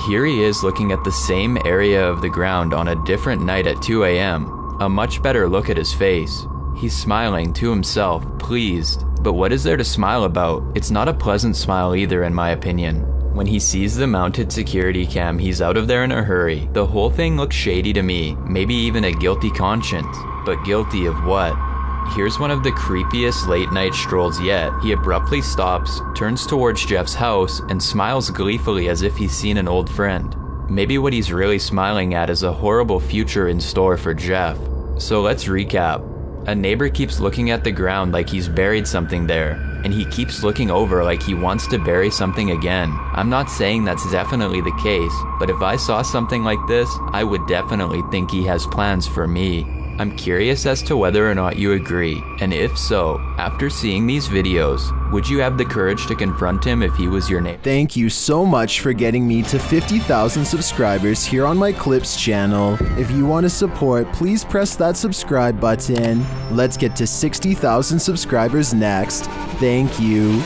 Here he is looking at the same area of the ground on a different night at 2 a.m. A much better look at his face. He's smiling to himself, pleased. But what is there to smile about? It's not a pleasant smile either, in my opinion. When he sees the mounted security cam, he's out of there in a hurry. The whole thing looks shady to me, maybe even a guilty conscience. But guilty of what? Here's one of the creepiest late night strolls yet. He abruptly stops, turns towards Jeff's house, and smiles gleefully as if he's seen an old friend. Maybe what he's really smiling at is a horrible future in store for Jeff. So let's recap. A neighbor keeps looking at the ground like he's buried something there. and he keeps looking over like he wants to bury something again. I'm not saying that's definitely the case, but if I saw something like this, I would definitely think he has plans for me. I'm curious as to whether or not you agree, and if so, after seeing these videos, would you have the courage to confront him if he was your neighbor? Thank you so much for getting me to 50,000 subscribers here on my Clips channel. If you want to support, please press that subscribe button. Let's get to 60,000 subscribers next. Thank you.